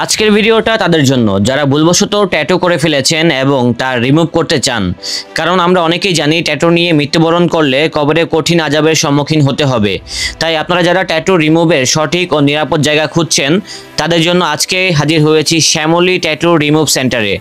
আজকের ভিডিওটা তাদের জন্য যারা ভুলবশত ট্যাটু করে ফেলেছেন এবং তার রিমুভ করতে চান। কারণ আমরা অনেকেই জানি ট্যাটু নিয়ে মৃত্যুবরণ করলে কবরে কঠিন আযাবের সম্মুখীন হতে হবে। তাই আপনারা যারা ট্যাটু রিমুভের সঠিক ও নিরাপদ জায়গা খুঁজছেন তাদের জন্য আজকে হাজির হয়েছি শ্যামলী ট্যাটু রিমুভ সেন্টারে।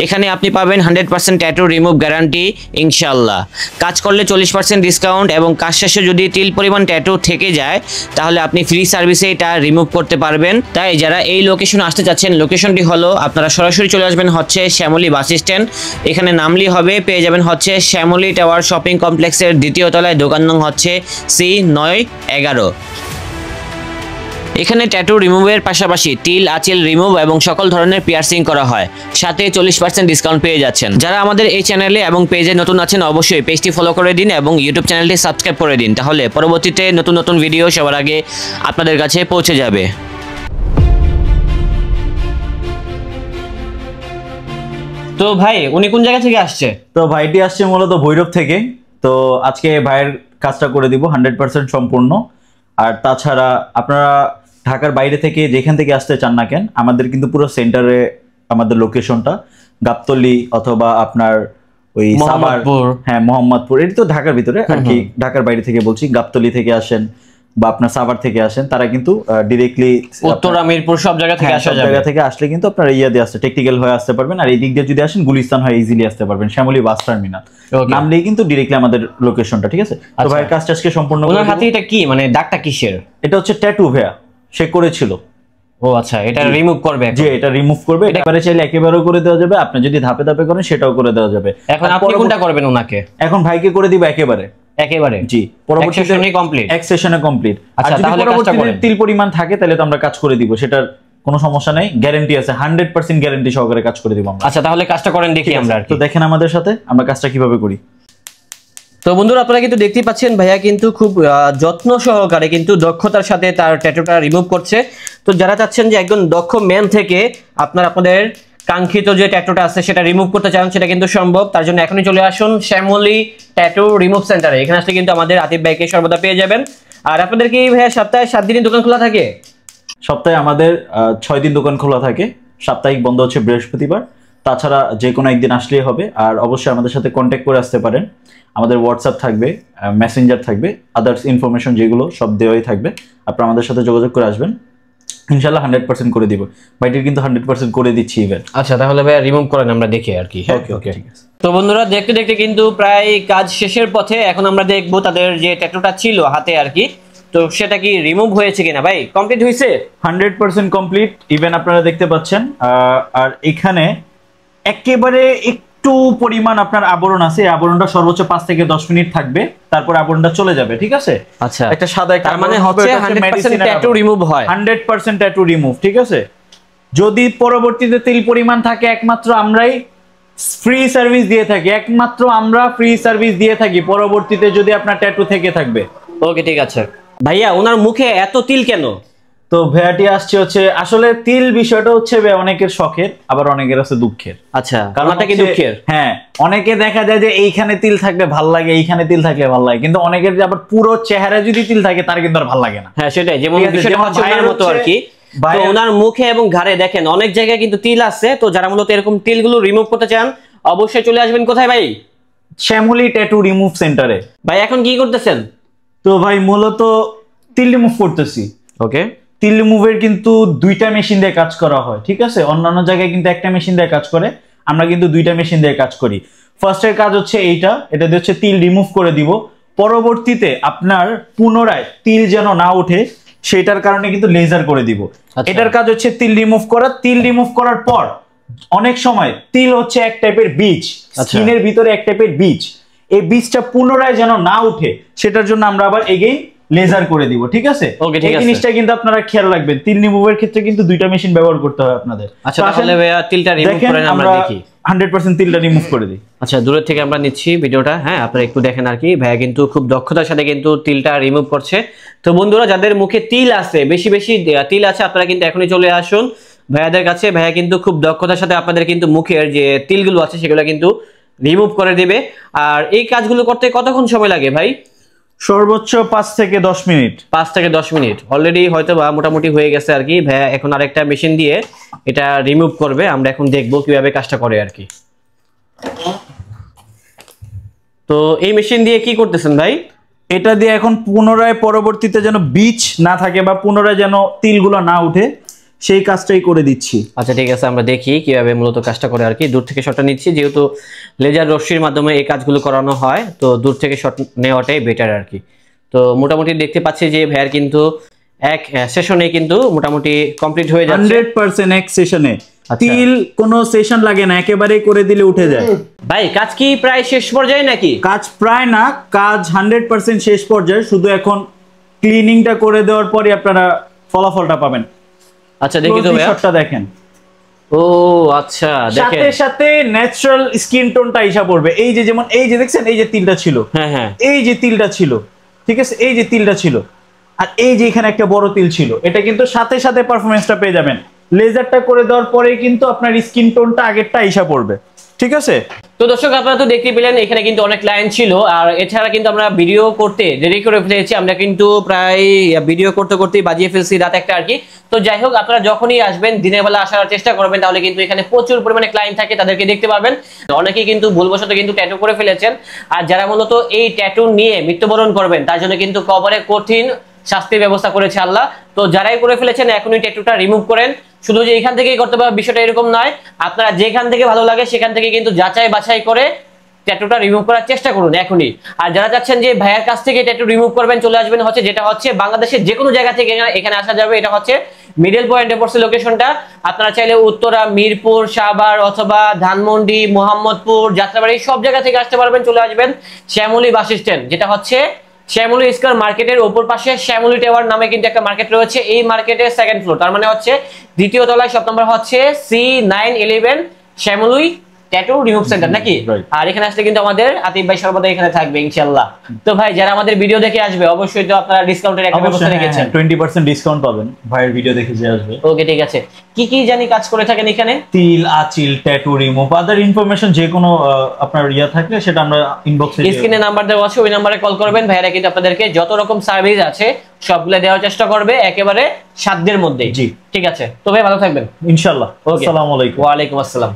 এখানে আপনি পাবেন 100% ট্যাটু রিমুভ গ্যারান্টি ইনশাআল্লাহ। কাজ করলে 40% ডিসকাউন্ট এবং কাজ শেষে যদি তিল পরিমাণ ট্যাটু থেকে যায় তাহলে আপনি ফ্রি সার্ভিসে এটা রিমুভ করতে পারবেন। তাই যারা এই লোকেশনে আসতে চাচ্ছেন, লোকেশনটি হলো আপনারা সরাসরি চলে আসবেন হচ্ছে শ্যামলী বাস স্ট্যান্ড। এখানে নামলি হবে পেয়ে যাবেন হচ্ছে শ্যামলী টাওয়ার শপিং কমপ্লেক্সের দ্বিতীয় তলায়, দোকান নং হচ্ছে C911। এখানে ট্যাটু রিমুভের পাশাপাশি তিল, আঁচিল রিমুভ এবং সকল ধরনের পিয়ার্সিং করা হয়, সাথে 40% ডিসকাউন্ট পেয়ে যাচ্ছেন। যারা আমাদের এই চ্যানেলে এবং পেজে নতুন আছেন অবশ্যই পেজটি ফলো করে দিন এবং ইউটিউব চ্যানেলটি সাবস্ক্রাইব করে দিন, তাহলে পরবর্তীতে নতুন নতুন ভিডিও সবার আগে আপনাদের কাছে পৌঁছে যাবে। তো ভাই উনি কোন জায়গা থেকে আসছে? তো ভাইটি আসছে মূলত ভৈরব থেকে। তো আজকে ভাইয়ের কাজটা করে দিব 100% সম্পূর্ণ। আর তাছাড়া আপনারা ঢাকার বাইরে থেকে যেখান থেকে আসতে চান না কেন, আমাদের কিন্তু পুরো সেন্টারে আমাদের লোকেশনটা গাবতলী অথবা আপনার ওই সাভার, হ্যাঁ মোহাম্মদপুর, এটা তো ঢাকার ভিতরে আর কি। ঢাকার বাইরে থেকে বলছি, গাবতলী থেকে আসেন বা আপনার সাভার থেকে আসেন, তারা কিন্তু ডিরেক্টলি উত্তরা মিরপুর সব জায়গা থেকে আসা যাবে। জায়গা থেকে আসলে কিন্তু আপনারা দিয়ে আসতে টেকনিক্যাল হয়ে আসতে পারবেন। আর এই দিক দিয়ে যদি আসেন গুলিস্তান হয়ে ইজিলি আসতে পারবেন, শ্যামলী বাস টার্মিনাল নামলেই কিন্তু ডিরেক্টলি আমাদের লোকেশনটা। ঠিক আছে, তো ভাইয়ের কাজটা আজকে সম্পূর্ণ। ওনার হাতে এটা কি, মানে দাগটা কিসের? এটা হচ্ছে ট্যাটু ভাইয়া, সে করেছিল। ও আচ্ছা, এটা রিমুভ করবে? জি, এটা রিমুভ করবে। এবারে চাইলে একেবারেও করে দেওয়া যাবে, আপনি যদি ধাপে ধাপে করেন সেটাও করে দেওয়া যাবে। এখন আপনি কোনটা করবেন ওনাকে? এখন ভাইকে করে দিব একেবারে। জি, পরবর্তী সেশনে কমপ্লিট, এক সেশনে কমপ্লিট। আচ্ছা, তাহলে পরবর্তীতে তিল পরিমাণ থাকে তাহলে তো আমরা কাজ করে দিব, সেটার কোনো সমস্যা নেই, গ্যারান্টি আছে, 100% গ্যারান্টি সহকারে কাজ করে দিব আমরা। আচ্ছা, তাহলে কাজটা করেন দেখি আমরা। তো দেখেন আমাদের সাথে আমরা কাজটা কিভাবে করি। তো বন্ধুরা আপনারা কিন্তু দেখতেই পাচ্ছেন ভাইয়া কিন্তু খুব যত্ন সহকারে কিন্তু দক্ষতার সাথে তার ট্যাটুটা রিমুভ করছে। তো যারা চাচ্ছেন যে একজন দক্ষ ম্যান থেকে আপনাদের কাঙ্ক্ষিত যে ট্যাটুটা আছে সেটা রিমুভ করতে চান, সেটা কিন্তু সম্ভব। তার জন্য এখনই চলে আসুন শ্যামলী ট্যাটু রিমুভ সেন্টারে। এখানে আসলে কিন্তু আমাদের আতিফ ভাইকে সর্বদা পেয়ে যাবেন। আর আপনাদের কি ভাইয়া সপ্তাহে 7 দিনই দোকান খোলা থাকে? সপ্তাহে আমাদের 6 দিন দোকান খোলা থাকে, সাপ্তাহিক বন্ধ হচ্ছে বৃহস্পতিবার। তাছাড়া যে কোনো একদিন আসলেই হবে। আর অবশ্যই আমাদের সাথে কন্ট্যাক্ট করে আসতে পারেন, আমাদের হোয়াটসঅ্যাপ থাকবে, মেসেঞ্জার থাকবে, আদার্স ইনফরমেশন যেগুলো সব দেওয়াই থাকবে। আপনারা আমাদের সাথে যোগাযোগ করে আসবেন, ইনশাআল্লাহ 100% করে দিব। বাইটির কিন্তু 100% করে দিচ্ছি ইভেন। আচ্ছা, তাহলে ভাই রিমুভ করেন, আমরা দেখি আর কি। ওকে ওকে, ঠিক আছে। তো বন্ধুরা দেখতে দেখতে কিন্তু প্রায় কাজ শেষের পথে। এখন আমরা দেখবো তাদের যে ট্যাটুটা ছিল হাতে আর কি, তো সেটা কি রিমুভ হয়েছে কিনা। ভাই কমপ্লিট হয়েছে? 100% কমপ্লিট। ইভেন আপনারা দেখতে পাচ্ছেন। আর এখানে একেবারে একটু পরিমাণ আপনার আবরণ আছে, এই আবরণটা সর্বোচ্চ 5 থেকে 10 মিনিট থাকবে, তারপর আবরণটা চলে যাবে। ঠিক আছে, আচ্ছা, একটা সাদা একটা মানে হচ্ছে 100% ট্যাটু রিমুভ হয়। 100% ট্যাটু রিমুভ। ঠিক আছে, যদি পরবর্তীতে তিল পরিমাণ থাকে একমাত্র আমরাই ফ্রি সার্ভিস দিয়ে থাকি, একমাত্র আমরা ফ্রি সার্ভিস দিয়ে থাকি পরবর্তীতে যদি আপনার ট্যাটু থেকে থাকবে। ওকে, ঠিক আছে। ভাইয়া ওনার মুখে এত তিল কেন? তো ভ্যারাইটি আসছে হচ্ছে আসলে তিল বিষয়টা হচ্ছে অনেকের শখের, আবার অনেকের আছে দুঃখের। আচ্ছা, কারণটা কি দুঃখের? হ্যাঁ, অনেকে দেখা যায় যে এইখানে তিল থাকলে ভাল লাগে, এইখানে তিল থাকলে ভাল লাগে, কিন্তু অনেকের যে আবার পুরো চেহারা যদি তিল থাকে তার কিন্তু আর ভাল লাগে না। হ্যাঁ সেটাই, যেমন বিষয়টা হচ্ছে ওনার মতো আর কি। তো ওনার মুখে এবং ঘাড়ে দেখেন অনেক জায়গায় কিন্তু তিল আছে। তো যারা মূলত এরকম তিলগুলো রিমুভ করতে চান অবশ্যই চলে আসবেন। কোথায় ভাই? শ্যামলী ট্যাটু রিমুভ সেন্টারে। ভাই এখন কি করতেছেন? তো ভাই মূলত তিল রিমুভ করতেছি। ওকে, তিল রিমুভের কিন্তু 2টা মেশিন দিয়ে কাজ করা হয়। ঠিক আছে, অন্যান্য জায়গায় কিন্তু একটা মেশিন দিয়ে কাজ করে, আমরা কিন্তু 2টা মেশিন দিয়ে কাজ করি। ফার্স্টের কাজ হচ্ছে এটা দিয়ে হচ্ছে তিল রিমুভ করে দিব। পরবর্তীতে আপনার পুনরায় তিল যেন না ওঠে সেটার কারণে কিন্তু লেজার করে দিব। এটার কাজ হচ্ছে তিল রিমুভ করা। তিল রিমুভ করার পর অনেক সময় তিল হচ্ছে এক টাইপের বীজ, স্কিনের ভিতরে এক টাইপের বীজ, এই বীজটা পুনরায় যেন না উঠে সেটার জন্য আমরা আবার এগেইন লেজার করে দিব। ঠিক আছে, এই জিনিসটা কিন্তু আপনারা খেয়াল রাখবেন। তিল রিমুভের ক্ষেত্রে কিন্তু 2টা মেশিন ব্যবহার করতে হয় আপনাদের। আচ্ছা, তাহলে ভাইয়া তিলটা রিমুভ করেন, আমরা দেখি। 100% তিলটা রিমুভ করে দিই। আচ্ছা, দূরের থেকে আমরা নিচ্ছি ভিডিওটা। হ্যাঁ, আপনারা একটু দেখেন আর কি। ভাইয়া কিন্তু খুব দক্ষতার সাথে কিন্তু তিলটা রিমুভ করছে। তো বন্ধুরা যাদের মুখে তিল আছে, বেশি বেশি তিল আছে, আপনারা কিন্তু এখনই চলে আসুন ভাইয়াদের কাছে। ভাইয়া কিন্তু খুব দক্ষতার সাথে আপনাদের কিন্তু মুখের যে তিলগুলো আছে সেগুলো কিন্তু রিমুভ করে দিবে। আর এই কাজগুলো করতে কতক্ষণ সময় লাগে ভাই? সর্বোচ্চ 5 থেকে 10 মিনিট। 5 থেকে 10 মিনিট অলরেডি হয়তো বা মোটামুটি হয়ে গেছে আর কি। ভাইয়া এখন আরেকটা মেশিন দিয়ে এটা রিমুভ করবে, আমরা এখন দেখবো কিভাবে কাজটা করে আর কি। তো এই মেশিন দিয়ে কি করতেছেন ভাই? এটা দিয়ে এখন পুনরায় পরবর্তীতে যেন বীজ না থাকে বা পুনরায় যেন তিলগুলো না উঠে সেই কাজটাই করে দিচ্ছি। আচ্ছা ঠিক আছে, আমরা দেখি কিভাবে মূলত কাজটা করে আর কি। দূর থেকে শটটা নিচ্ছি, যেহেতু লেজার রশ্মির মাধ্যমে এই কাজগুলো করানো হয়, তো দূর থেকে শট নেওয়াটাই বেটার আর কি। তো মোটামুটি দেখতে পাচ্ছি যে ভাইয়ার কিন্তু এক সেশনে কিন্তু মোটামুটি কমপ্লিট হয়ে যাচ্ছে 100% এক সেশনে। আচ্ছা। তিল কোনো সেশন লাগে না, একেবারেই করে দিলে উঠে যায়। ভাই কাজ কি প্রায় শেষ পর্যায়ে নাকি? কাজ প্রায় না, কাজ 100% শেষ পর্যায়ে, শুধু এখন ক্লিনিংটা করে দেওয়ার পরে আপনারা ফলাফলটা পাবেন। আচ্ছা দেখি তো ভাইয়া, শটটা দেখেন। ও আচ্ছা দেখেন, সাথে সাথে ন্যাচারাল স্কিন টোনটা আইসা পড়বে। এই যে যেমন এই যে দেখছেন এই যে তিলটা ছিল, হ্যাঁ হ্যাঁ এই যে তিলটা ছিল, ঠিক আছে, এই যে তিলটা ছিল আর এই যে এখানে একটা বড় তিল ছিল, এটা কিন্তু সাথে সাথে পারফরমেন্সটা পেয়ে যাবেন। লেজারটা করে দেওয়ার পরে কিন্তু আপনার স্কিন টোনটা আগেরটা আইসা পড়বে, ঠিক আছে। তো দর্শক আপনারা তো দেখতে পেলেন এখানে কিন্তু অনেক ক্লায়েন্ট ছিল, আর এছাড়া কিন্তু আমরা ভিডিও করতে দেরি করে ফেলেছি, আমরা কিন্তু প্রায় ভিডিও করতে করতেই বাজিয়ে ফেলছি রাত একটা আর কি। তো যাই হোক, আপনারা যখনই আসবেন দিনের বেলা আসার চেষ্টা করবেন, তাহলে কিন্তু এখানে প্রচুর পরিমাণে ক্লায়েন্ট থাকে, তাদেরকে দেখতে পারবেন। অনেকেই কিন্তু ভুলবশত কিন্তু ট্যাটু করে ফেলেছেন, আর যারা মূলত এই ট্যাটু নিয়ে মৃত্যুবরণ করবেন তার জন্য কিন্তু কবরে কঠিন শাস্তির ব্যবস্থা করেছে আল্লাহ। তো যারাই করে ফেলেছেন এখনই ট্যাটুটা রিমুভ করেন। শুধু যে এখান থেকেই করতে পারবে বিষয়টা এরকম নয়, আপনারা যেখান থেকে ভালো লাগে সেখান থেকে কিন্তু যাচাই বাছাই করে ট্যাটুটা রিমুভ করার চেষ্টা করুন এখনই। আর যারা চাচ্ছেন যে ভাইয়ের কাছ থেকে ট্যাটু রিমুভ করবেন, চলে আসবেন হচ্ছে যেটা হচ্ছে বাংলাদেশের যে কোনো জায়গা থেকে এখানে আসা যাবে। এটা হচ্ছে মিডল পয়েন্টে পড়ছে লোকেশনটা। আপনারা চাইলে উত্তরা, মিরপুর, সাভার অথবা ধানমন্ডি, মোহাম্মদপুর, যাত্রাবাড়ি সব জায়গা থেকে আসতে পারবেন। চলে আসবেন শ্যামলী বাস স্ট্যান্ড, যেটা হচ্ছে শ্যামলী স্কয়ার মার্কেটের উপর পাশে শ্যামলী টাওয়ার নামে কিন্তু একটা মার্কেট রয়েছে। এই মার্কেটের সেকেন্ড ফ্লোর, তার মানে হচ্ছে দ্বিতীয় তলায়, শপ নম্বর হচ্ছে C911 Shyamoli tattoo remove centre নাকি। আর এখানে আসলে কিন্তু আমাদের আতিফ ভাই সর্বদা এখানে থাকবে ইনশাআল্লাহ। তো ভাই যারা আমাদের ভিডিও দেখে আসবে অবশ্যই তো আপনারা ডিসকাউন্টের একটা ব্যবস্থা রেখেছেন। 20% ডিসকাউন্ট পাবেন ভাইয়ের ভিডিও দেখে যে আসবে। ওকে ঠিক আছে, কি কি জানি কাজ করে থাকেন এখানে? তিল, আঁচিল, ট্যাটু রিমুভ, আদার ইনফরমেশন যে কোনো আপনার ইয়া থাকলে সেটা আমরা ইনবক্সে, স্ক্রিনে নাম্বার দেওয়া আছে, ওই নাম্বারে কল করবেন। ভাইরা কিন্তু আপনাদেরকে যত রকম সার্ভিস আছে সবগুলো দেওয়ার চেষ্টা করবে একেবারে সাধ্যের মধ্যে। জি ঠিক আছে, তো ভাই ভালো থাকবেন ইনশাআল্লাহ। আসসালামু আলাইকুম। ওয়া আলাইকুম আসসালাম।